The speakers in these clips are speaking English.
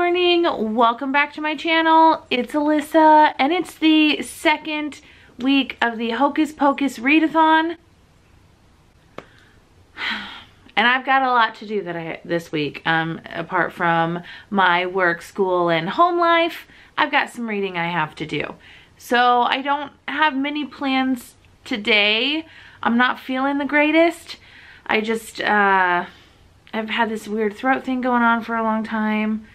morning, welcome back to my channel. It's Alyssa and it's the second week of the Hocus Pocus Readathon. And I've got a lot to do this week. Apart from my work, school, and home life, I've got some reading I have to do. So I don't have many plans today. I'm not feeling the greatest. I just, I've had this weird throat thing going on for a long time.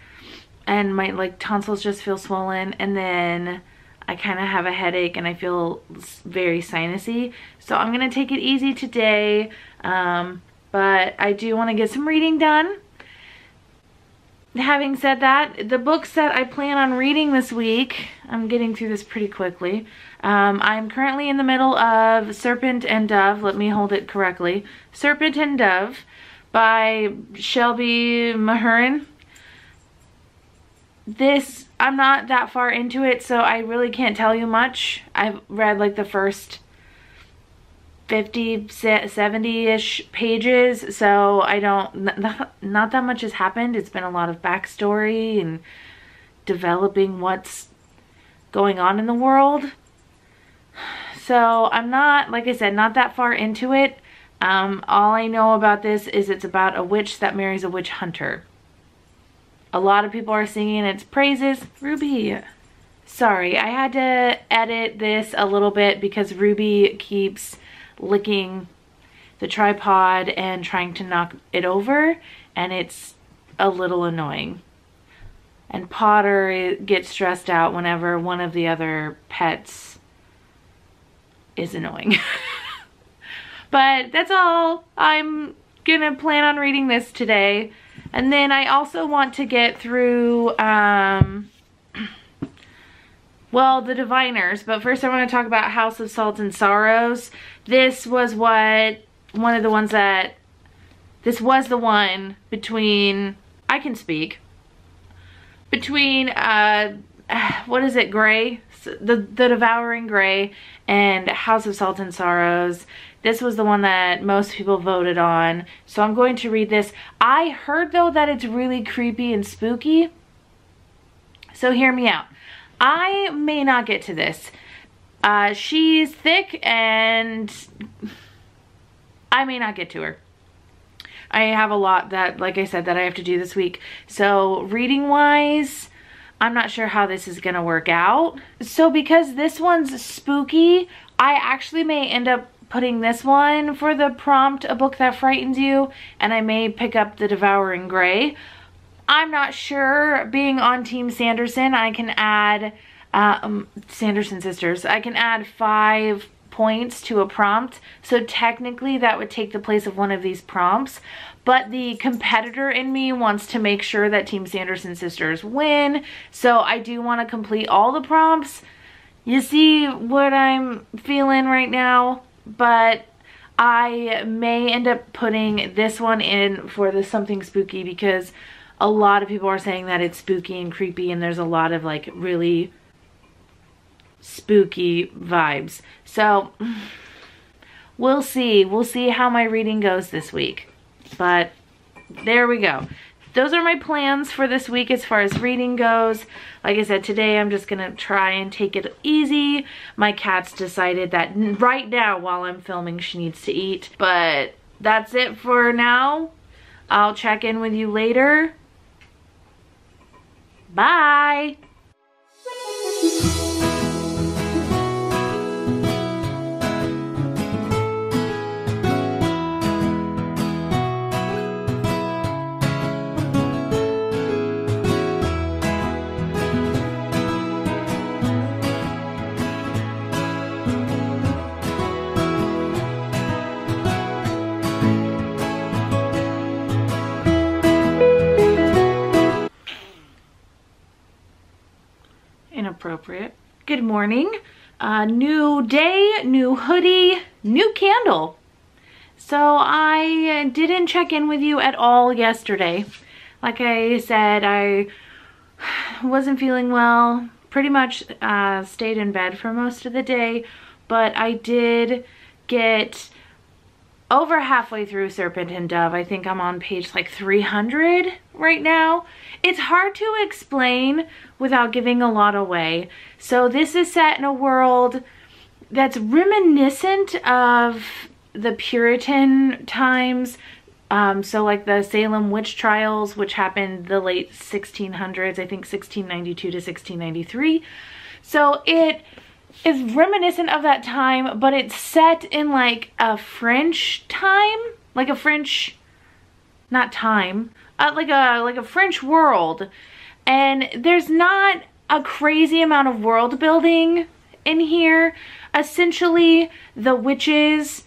And my tonsils just feel swollen. And then I kind of have a headache and I feel very sinusy. So I'm going to take it easy today. But I do want to get some reading done. Having said that, the books that I plan on reading this week, I'm getting through this pretty quickly. I'm currently in the middle of Serpent and Dove. Let me hold it correctly. Serpent and Dove by Shelby Mahurin. This, I'm not that far into it, so I really can't tell you much. I've read like the first 50, 70-ish pages, so I don't, not that much has happened. It's been a lot of backstory and developing what's going on in the world. So I'm not, like I said, not that far into it. All I know about this is it's about a witch that marries a witch hunter. A lot of people are singing its praises. Ruby. Sorry, I had to edit this a little bit because Ruby keeps licking the tripod and trying to knock it over, and it's a little annoying. And Potter gets stressed out whenever one of the other pets is annoying. But that's all. I'm gonna plan on reading this today. And then I also want to get through, well, the Diviners. But first I want to talk about House of Salt and Sorrows. This was the one between, I can speak, between, what is it, Grey? The Devouring Grey and House of Salt and Sorrows. This was the one that most people voted on. So I'm going to read this. I heard though that it's really creepy and spooky. So hear me out. I may not get to this. She's thick and I may not get to her. I have a lot that, like I said, that I have to do this week. So reading wise, I'm not sure how this is gonna work out. So because this one's spooky, I actually may end up putting this one for the prompt, a book that frightens you, and I may pick up The Devouring Grey. I'm not sure. Being on Team Sanderson, I can add, Sanderson Sisters, I can add 5 points to a prompt. So technically that would take the place of one of these prompts. But the competitor in me wants to make sure that Team Sanderson Sisters win. So I do want to complete all the prompts. You see what I'm feeling right now? But I may end up putting this one in for the something spooky because a lot of people are saying that it's spooky and creepy and there's a lot of like really spooky vibes. So we'll see. We'll see how my reading goes this week. But there we go. Those are my plans for this week as far as reading goes. Like I said, today I'm just gonna try and take it easy. My cat's decided that right now while I'm filming she needs to eat. But that's it for now. I'll check in with you later. Bye! Inappropriate. Good morning. New day, new hoodie, new candle. So I didn't check in with you at all yesterday. Like I said, I wasn't feeling well. Pretty much stayed in bed for most of the day. But I did get over halfway through Serpent and Dove. I think I'm on page like 300 right now. It's hard to explain without giving a lot away. So this is set in a world that's reminiscent of the Puritan times. So like the Salem witch trials, which happened the late 1600s, I think 1692 to 1693. So it is reminiscent of that time, but it's set in like a French time, like a French, not time, like a French world. And there's not a crazy amount of world building in here. Essentially, the witches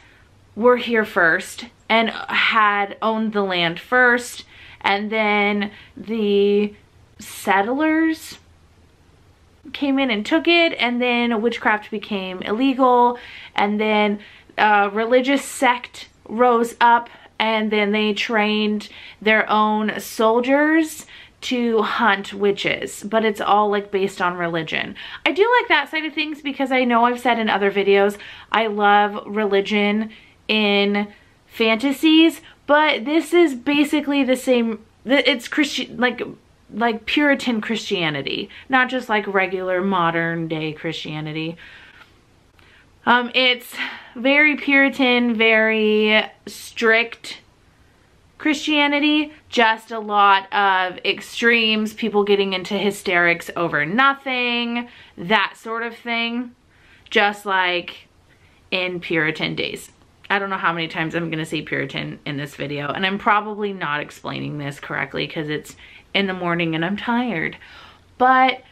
were here first and had owned the land first, and then the settlers came in and took it, and then witchcraft became illegal, and then a religious sect rose up, and then they trained their own soldiers to hunt witches, but it's all like based on religion. I do like that side of things because I know I've said in other videos I love religion in fantasies, but this is basically the same. It's Christian, like Puritan Christianity, not just like regular modern day Christianity. It's very Puritan, very strict Christianity, just a lot of extremes, people getting into hysterics over nothing, that sort of thing, just like in Puritan days. I don't know how many times I'm gonna say Puritan in this video, and I'm probably not explaining this correctly because it's in the morning and I'm tired. But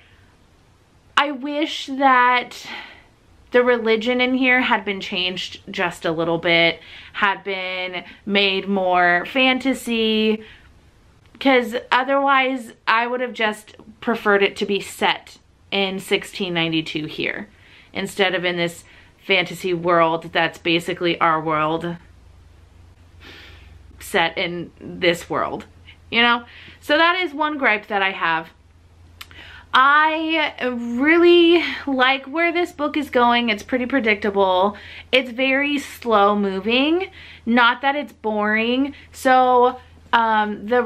I wish that the religion in here had been changed just a little bit, had been made more fantasy, because otherwise I would have just preferred it to be set in 1692 here, instead of in this fantasy world that's basically our world set in this world, you know? So that is one gripe that I have. I really like where this book is going. It's pretty predictable. It's very slow moving, not that it's boring. So the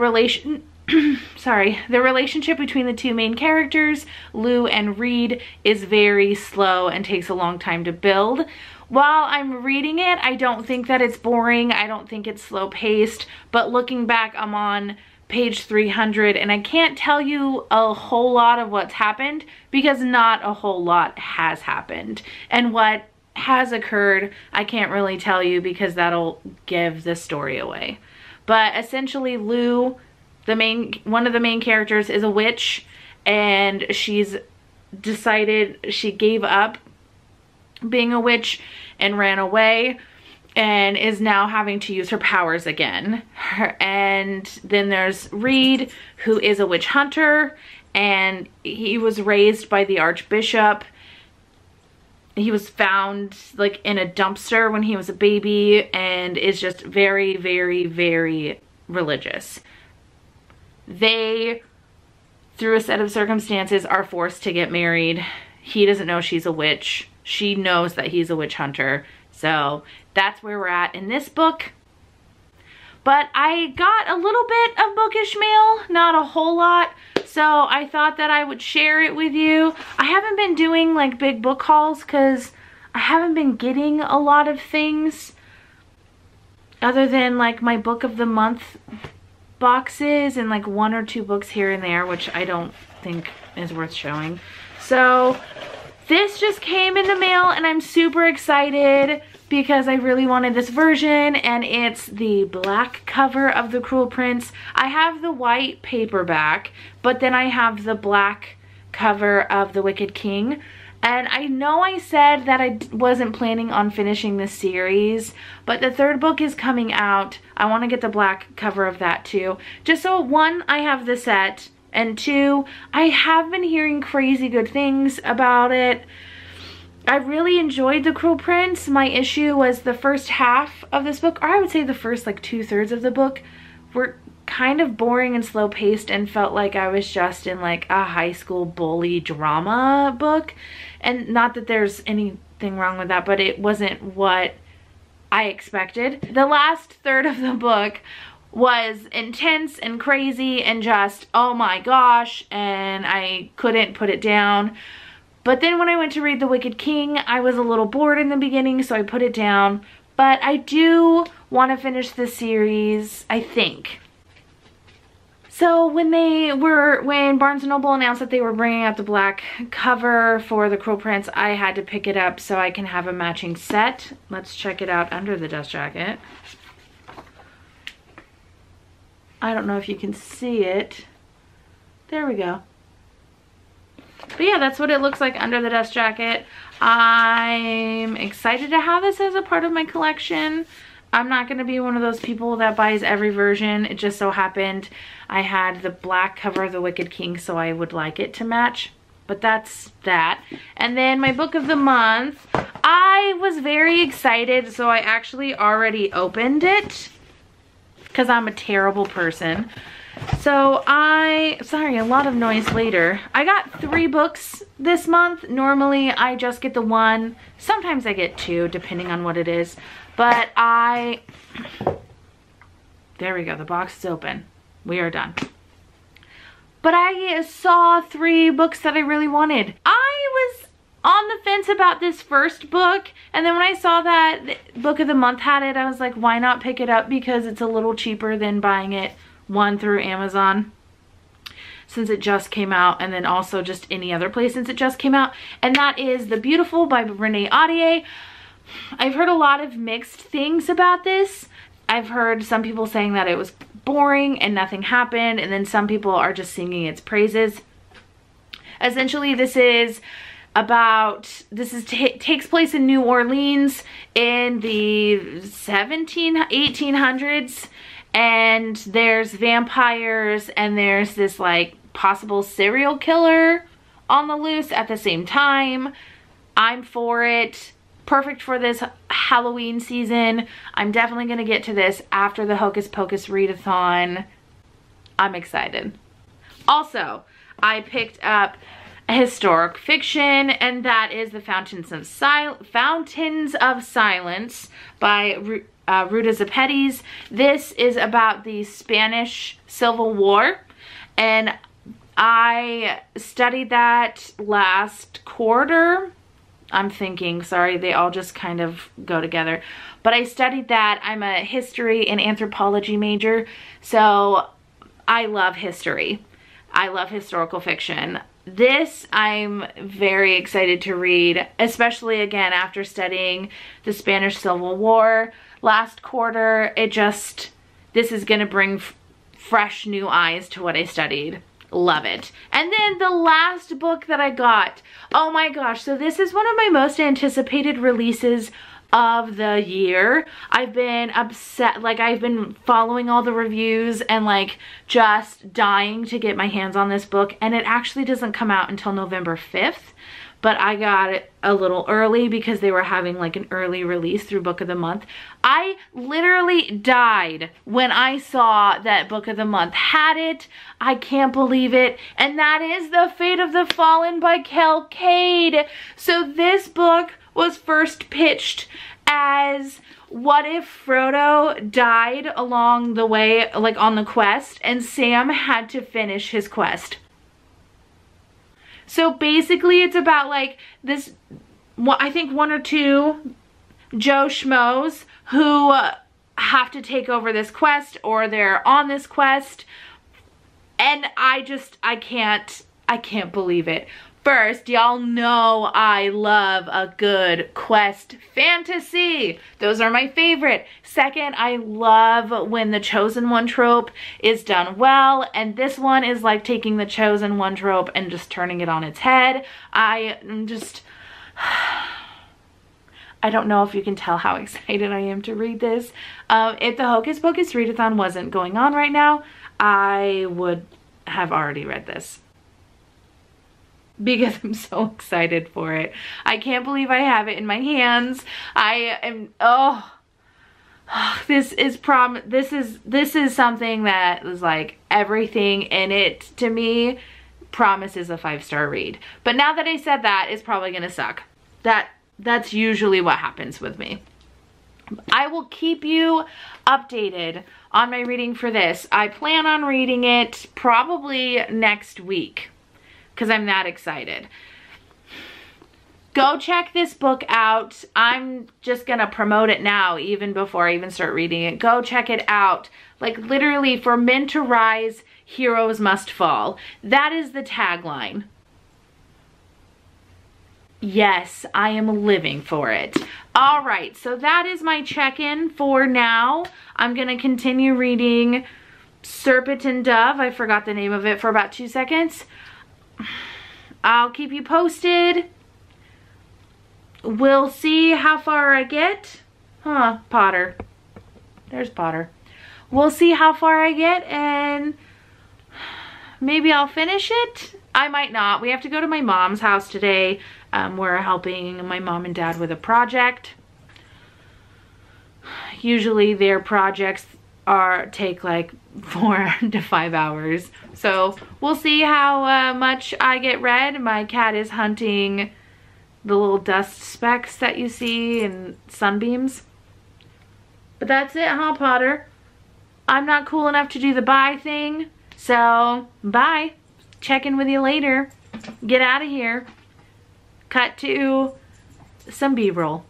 relationship between the two main characters, Lou and Reed, is very slow and takes a long time to build. While I'm reading it, I don't think that it's boring. I don't think it's slow paced, but looking back, I'm on page 300 and I can't tell you a whole lot of what's happened because not a whole lot has happened. And what has occurred, I can't really tell you because that'll give the story away. But essentially Lou, one of the main characters, is a witch, and she's decided she gave up being a witch and ran away, and is now having to use her powers again. And then there's Reed, who is a witch hunter, and he was raised by the Archbishop. He was found like in a dumpster when he was a baby and is just very, very, very religious. They, through a set of circumstances, are forced to get married. He doesn't know she's a witch. She knows that he's a witch hunter. So that's where we're at in this book. But I got a little bit of bookish mail, not a whole lot. So I thought that I would share it with you. I haven't been doing like big book hauls because I haven't been getting a lot of things other than like my book of the month boxes and like 1 or 2 books here and there, which I don't think is worth showing. So this just came in the mail and I'm super excited because I really wanted this version, and it's the black cover of The Cruel Prince. I have the white paperback, but then I have the black cover of The Wicked King. And I know I said that I wasn't planning on finishing this series, but the 3rd book is coming out. I want to get the black cover of that too. Just so, 1, I have the set, and 2, I have been hearing crazy good things about it. I really enjoyed The Cruel Prince. My issue was the first half of this book, or I would say the first like 2/3 of the book, were kind of boring and slow paced and felt like I was just in like a high school bully drama book. And not that there's anything wrong with that, but it wasn't what I expected. The last third of the book was intense and crazy and just, oh my gosh, and I couldn't put it down. But then when I went to read The Wicked King, I was a little bored in the beginning, so I put it down. But I do want to finish this series, I think. So when Barnes & Noble announced that they were bringing out the black cover for The Cruel Prince, I had to pick it up so I can have a matching set. Let's check it out under the dust jacket. I don't know if you can see it. There we go. But yeah, that's what it looks like under the dust jacket. I'm excited to have this as a part of my collection. I'm not going to be one of those people that buys every version. It just so happened I had the black cover of The Wicked King, so I would like it to match. But that's that. And then my book of the month, I was very excited, so I actually already opened it because I'm a terrible person. So sorry, a lot of noise later. I got 3 books this month. Normally I just get the 1. Sometimes I get 2 depending on what it is. But there we go, the box is open. We are done. But I saw 3 books that I really wanted. I was on the fence about this first book, and then when I saw that the book of the month had it, I was like, why not pick it up, because it's a little cheaper than buying it through Amazon since it just came out, and then also just any other place since it just came out. And that is The Beautiful by Renee Ahdieh. I've heard a lot of mixed things about this. I've heard some people saying that it was boring and nothing happened, and then some people are just singing its praises. Essentially, this takes place in New Orleans in the 1800s, and there's vampires and there's this like possible serial killer on the loose at the same time. I'm for it. Perfect for this Halloween season. I'm definitely going to get to this after the Hocus Pocus Readathon. I'm excited. Also, I picked up a historic fiction, and that is The Fountains of Silence by Ruta Zepedes. This is about the Spanish Civil War, and I studied that last quarter. I'm thinking, sorry, they all just kind of go together. But I studied that. I'm a history and anthropology major, so I love history. I love historical fiction. This I'm very excited to read, especially again after studying the Spanish Civil War last quarter. This is going to bring fresh new eyes to what I studied. Love it. And then the last book that I got, oh my gosh, so this is one of my most anticipated releases of the year. I've been upset, like I've been following all the reviews and like just dying to get my hands on this book, and it actually doesn't come out until November 5th. But I got it a little early because they were having like an early release through Book of the Month. I literally died when I saw that Book of the Month had it. I can't believe it. And that is The Fate of the Fallen by Kel Cade. So this book was first pitched as what if Frodo died along the way, like on the quest, and Sam had to finish his quest. So basically it's about like this, I think 1 or 2 Joe Schmoes who have to take over this quest, or they're on this quest. And I can't believe it. First, y'all know I love a good quest fantasy. Those are my favorite. Second, I love when the chosen one trope is done well, and this one is like taking the chosen one trope and just turning it on its head. I don't know if you can tell how excited I am to read this. If the Hocus Pocus Readathon wasn't going on right now, I would have already read this, because I'm so excited for it. I can't believe I have it in my hands. I am, this is something that is like everything in it to me promises a 5-star read. But now that I said that, it's probably gonna suck. That's usually what happens with me. I will keep you updated on my reading for this. I plan on reading it probably next week because I'm that excited. Go check this book out. I'm just gonna promote it now, even before I even start reading it. Go check it out. Like literally, for men to rise, heroes must fall. That is the tagline. Yes, I am living for it. All right, so that is my check-in for now. I'm gonna continue reading Serpent and Dove. I forgot the name of it for about 2 seconds. I'll keep you posted. We'll see how far I get. Huh, Potter. There's Potter. We'll see how far I get, and maybe I'll finish it. I might not. We have to go to my mom's house today. We're helping my mom and dad with a project. Usually their projects take like 4 to 5 hours. So we'll see how much I get read. My cat is hunting the little dust specks that you see in sunbeams. But that's it, huh, Potter? I'm not cool enough to do the bye thing. So, bye. Check in with you later. Get out of here. Cut to some B-roll.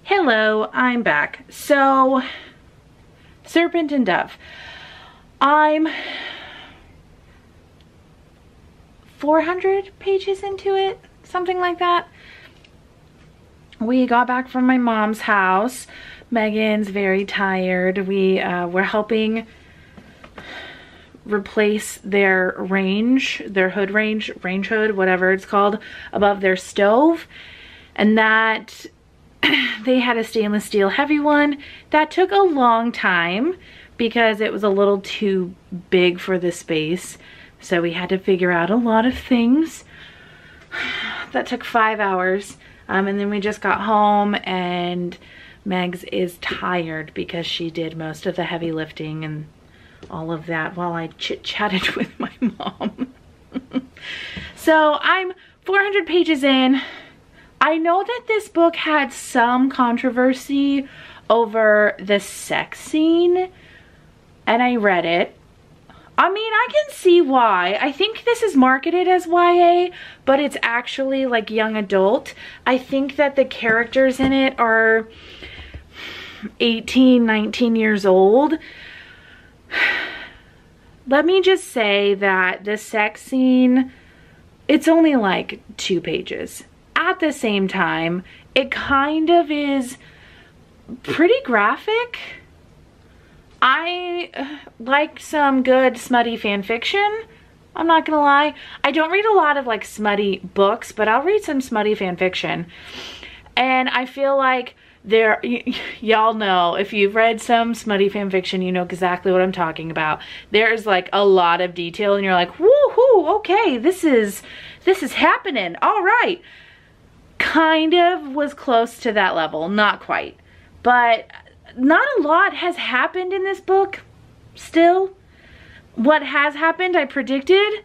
Hello, I'm back. So, Serpent and Dove. I'm 400 pages into it, something like that. We got back from my mom's house. Megan's very tired. We're helping replace their hood range hood, whatever it's called, above their stove. And that they had a stainless steel heavy one. That took a long time because it was a little too big for the space. So we had to figure out a lot of things. That took 5 hours. And then we just got home and Megs is tired because she did most of the heavy lifting and all of that while I chit-chatted with my mom. So I'm 400 pages in. I know that this book had some controversy over the sex scene, and I read it. I mean, I can see why. I think this is marketed as YA, but it's actually like young adult. I think that the characters in it are 18, 19 years old. Let me just say that the sex scene, it's only like 2 pages. At the same time, it kind of is pretty graphic. I like some good smutty fan fiction. I'm not gonna lie. I don't read a lot of like smutty books, but I'll read some smutty fan fiction. And I feel like y'all know, if you've read some smutty fan fiction, you know exactly what I'm talking about. There's like a lot of detail and you're like, woohoo, okay, this is happening, all right. Kind of was close to that level, not quite. But not a lot has happened in this book still. What has happened, I predicted.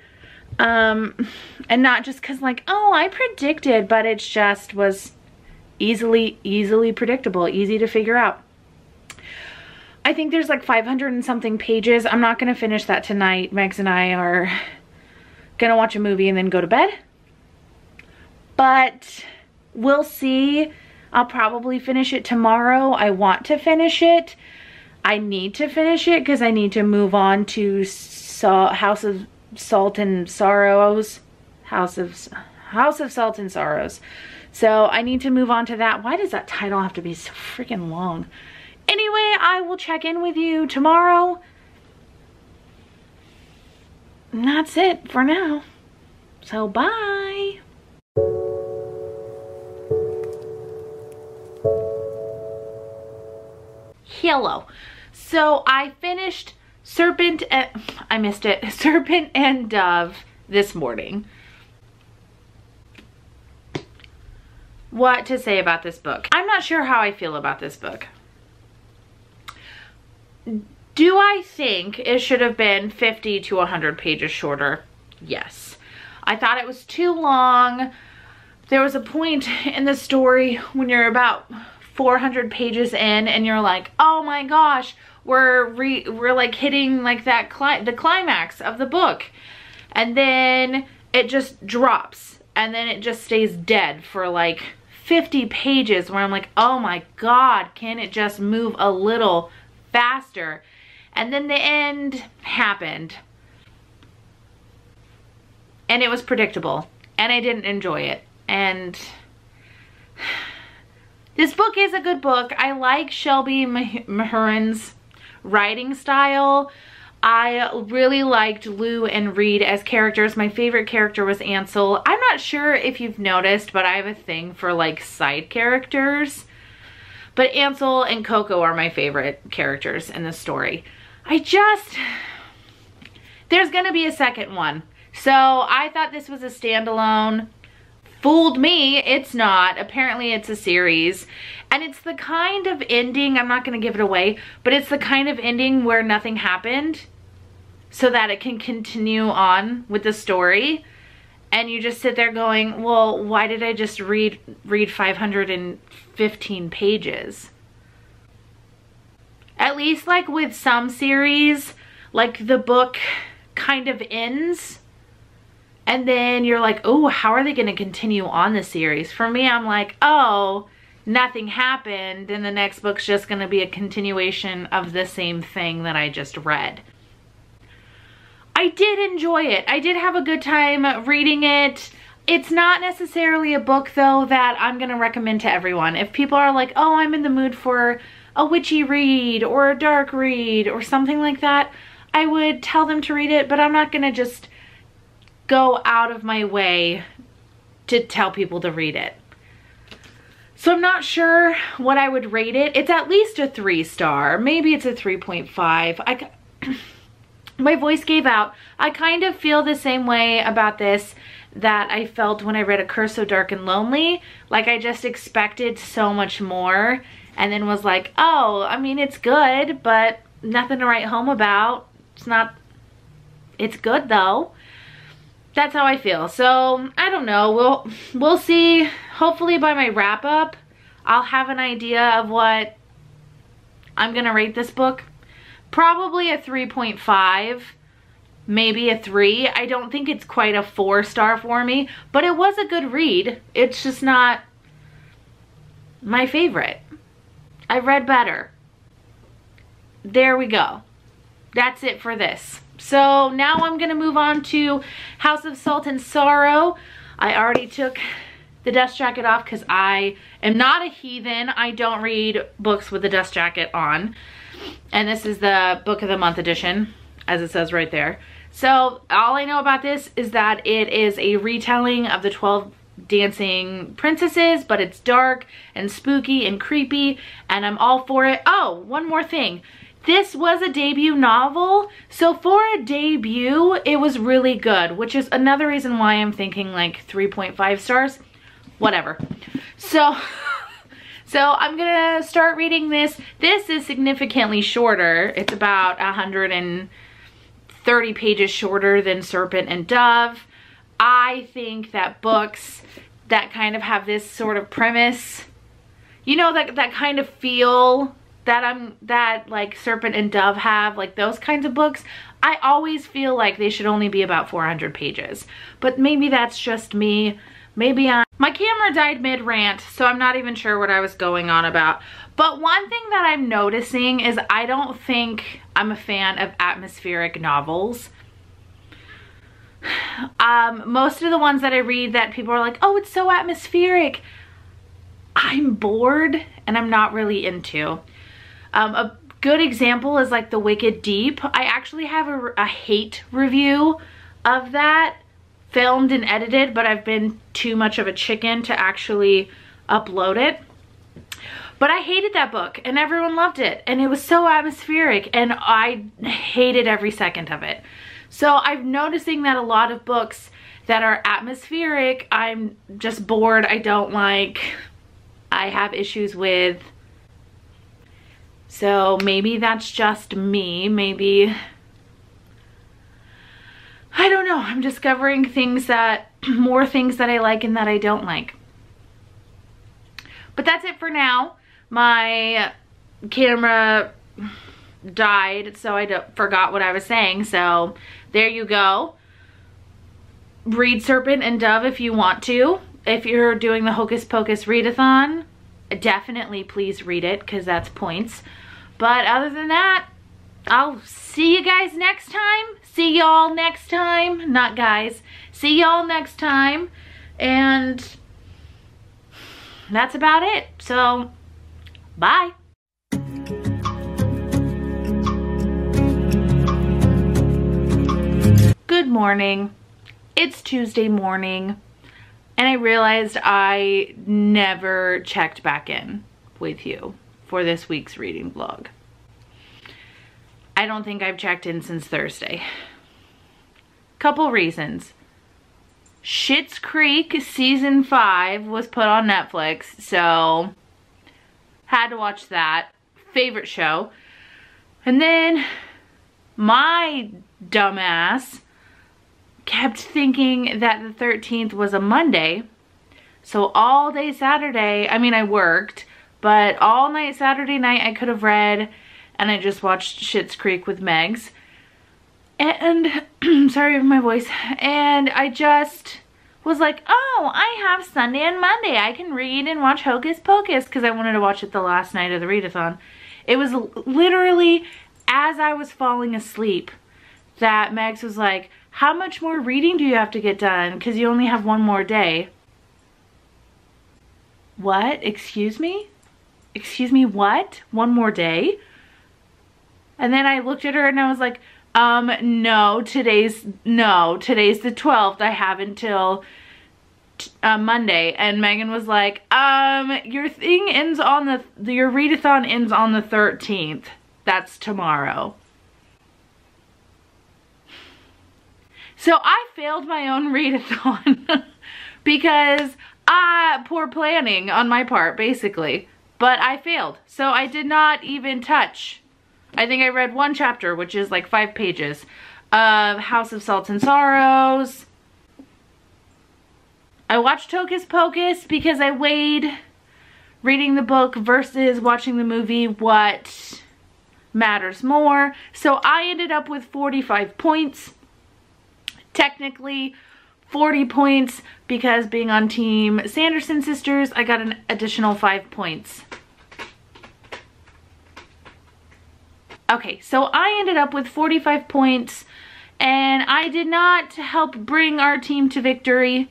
And not just because like, oh, I predicted, but it just was easily predictable, easy to figure out. I think there's like 500 and something pages. I'm not going to finish that tonight. Megs and I are going to watch a movie and then go to bed. But we'll see. I'll probably finish it tomorrow. I want to finish it. I need to finish it because I need to move on to House of Salt and Sorrows. House of Salt and Sorrows. So I need to move on to that. Why does that title have to be so freaking long? Anyway, I will check in with you tomorrow. And that's it for now. So bye. Hello. So I finished Serpent and Dove this morning. What to say about this book? I'm not sure how I feel about this book. Do I think it should have been 50 to 100 pages shorter? Yes. I thought it was too long. There was a point in the story when you're about 400 pages in and you're like, oh my gosh, we're like hitting like that the climax of the book. And then it just drops and then it just stays dead for like 50 pages where I'm like, oh my God, can it just move a little faster? And then the end happened. And it was predictable. And I didn't enjoy it. And this book is a good book. I like Shelby Mahurin's writing style. I really liked Lou and Reed as characters. My favorite character was Ansel. I'm not sure if you've noticed, but I have a thing for like side characters. But Ansel and Coco are my favorite characters in the story. There's gonna be a second one. So I thought this was a standalone. Fooled me, it's not. Apparently it's a series. And it's the kind of ending, I'm not gonna give it away, but it's the kind of ending where nothing happened so that it can continue on with the story. And you just sit there going, well, why did I just read 515 pages? At least like with some series, like the book kind of ends and then you're like, oh, how are they going to continue on the series? For me, I'm like, oh, nothing happened and the next book's just going to be a continuation of the same thing that I just read. I did enjoy it. I did have a good time reading it. It's not necessarily a book though that I'm going to recommend to everyone. If people are like, oh, I'm in the mood for a witchy read or a dark read or something like that, I would tell them to read it, but I'm not going to just go out of my way to tell people to read it. So I'm not sure what I would rate it. It's at least a 3-star. Maybe it's a 3.5. My voice gave out. I kind of feel the same way about this that I felt when I read A Curse So Dark and Lonely. Like I just expected so much more and then was like, oh, I mean, it's good, but nothing to write home about. It's good though. That's how I feel. So I don't know. We'll see. Hopefully by my wrap up, I'll have an idea of what I'm gonna rate this book. Probably a 3.5, maybe a 3. I don't think it's quite a 4-star for me, but it was a good read. It's just not my favorite. I've read better. There we go. That's it for this. So now I'm gonna move on to House of Salt and Sorrow. I already took the dust jacket off because I am not a heathen. I don't read books with the dust jacket on. And this is the Book of the Month edition, as it says right there. So all I know about this is that it is a retelling of the 12 Dancing Princesses, but it's dark and spooky and creepy, and I'm all for it. Oh, one more thing. This was a debut novel, so for a debut, it was really good, which is another reason why I'm thinking like 3.5 stars. Whatever. So I'm gonna start reading this. This is significantly shorter. It's about 130 pages shorter than Serpent and Dove. I think that books that kind of have this sort of premise, you know, that kind of feel that like Serpent and Dove have, like those kinds of books, I always feel like they should only be about 400 pages. But maybe that's just me. Maybe my camera died mid-rant, so I'm not even sure what I was going on about. But one thing that I'm noticing is I don't think I'm a fan of atmospheric novels. Most of the ones that I read that people are like, oh, it's so atmospheric, I'm bored and I'm not really into. A good example is like The Wicked Deep. I actually have a hate review of that, filmed and edited, but I've been too much of a chicken to actually upload it. But I hated that book and everyone loved it and it was so atmospheric and I hated every second of it. So I'm noticing that a lot of books that are atmospheric, I'm just bored, I don't like, I have issues with. So maybe that's just me. Maybe, I don't know. I'm discovering more things that I like and that I don't like. But that's it for now. My camera died, so I forgot what I was saying. So there you go. Read Serpent and Dove if you want to. If you're doing the Hocus Pocus Readathon, definitely please read it, because that's points. But other than that, I'll see you guys next time. See y'all next time. Not guys. See y'all next time. And that's about it. So, bye. Good morning. It's Tuesday morning, and I realized I never checked back in with you for this week's reading vlog. I don't think I've checked in since Thursday. Couple reasons. Schitt's Creek season 5 was put on Netflix, so had to watch that. Favorite show. And then my dumbass kept thinking that the 13th was a Monday. So all day Saturday, I mean, I worked, but all night Saturday night I could have read, and I just watched Schitt's Creek with Megs. And, sorry for my voice, and I just was like, oh, I have Sunday and Monday. I can read and watch Hocus Pocus, because I wanted to watch it the last night of the readathon. It was literally as I was falling asleep that Megs was like, how much more reading do you have to get done? Because you only have one more day. What? Excuse me? Excuse me, what? One more day? And then I looked at her and I was like, no, today's the 12th. I have until Monday. And Megan was like, your thing ends on your readathon ends on the 13th. That's tomorrow. So I failed my own readathon because poor planning on my part, basically. But I failed. So I did not even touch. I think I read one chapter, which is like 5 pages, of House of Salt and Sorrows. I watched Hocus Pocus because I weighed reading the book versus watching the movie what matters more. So I ended up with 45 points. Technically 40 points, because being on Team Sanderson Sisters, I got an additional 5 points. Okay, so I ended up with 45 points, and I did not help bring our team to victory.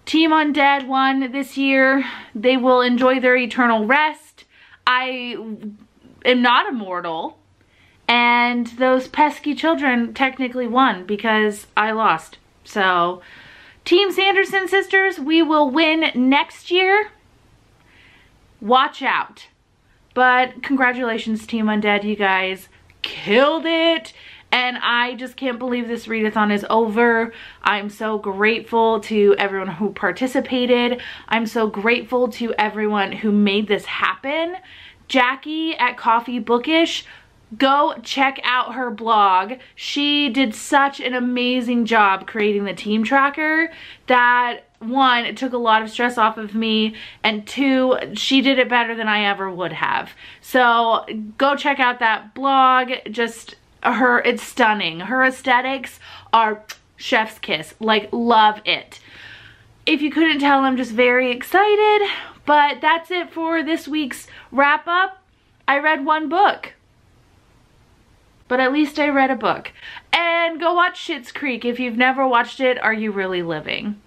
Team Undead won this year. They will enjoy their eternal rest. I am not immortal. And those pesky children technically won because I lost. So, Team Sanderson Sisters, we will win next year. Watch out. But congratulations, Team Undead. You guys killed it. And I just can't believe this readathon is over. I'm so grateful to everyone who participated. I'm so grateful to everyone who made this happen. Jackie at Coffee Bookish, go check out her blog. She did such an amazing job creating the team tracker that, one, it took a lot of stress off of me, and two, she did it better than I ever would have. So go check out that blog. Just it's stunning. Her aesthetics are chef's kiss. Like, love it. If you couldn't tell, I'm just very excited. But that's it for this week's wrap up. I read one book. But at least I read a book. And go watch Schitt's Creek. If you've never watched it, are you really living?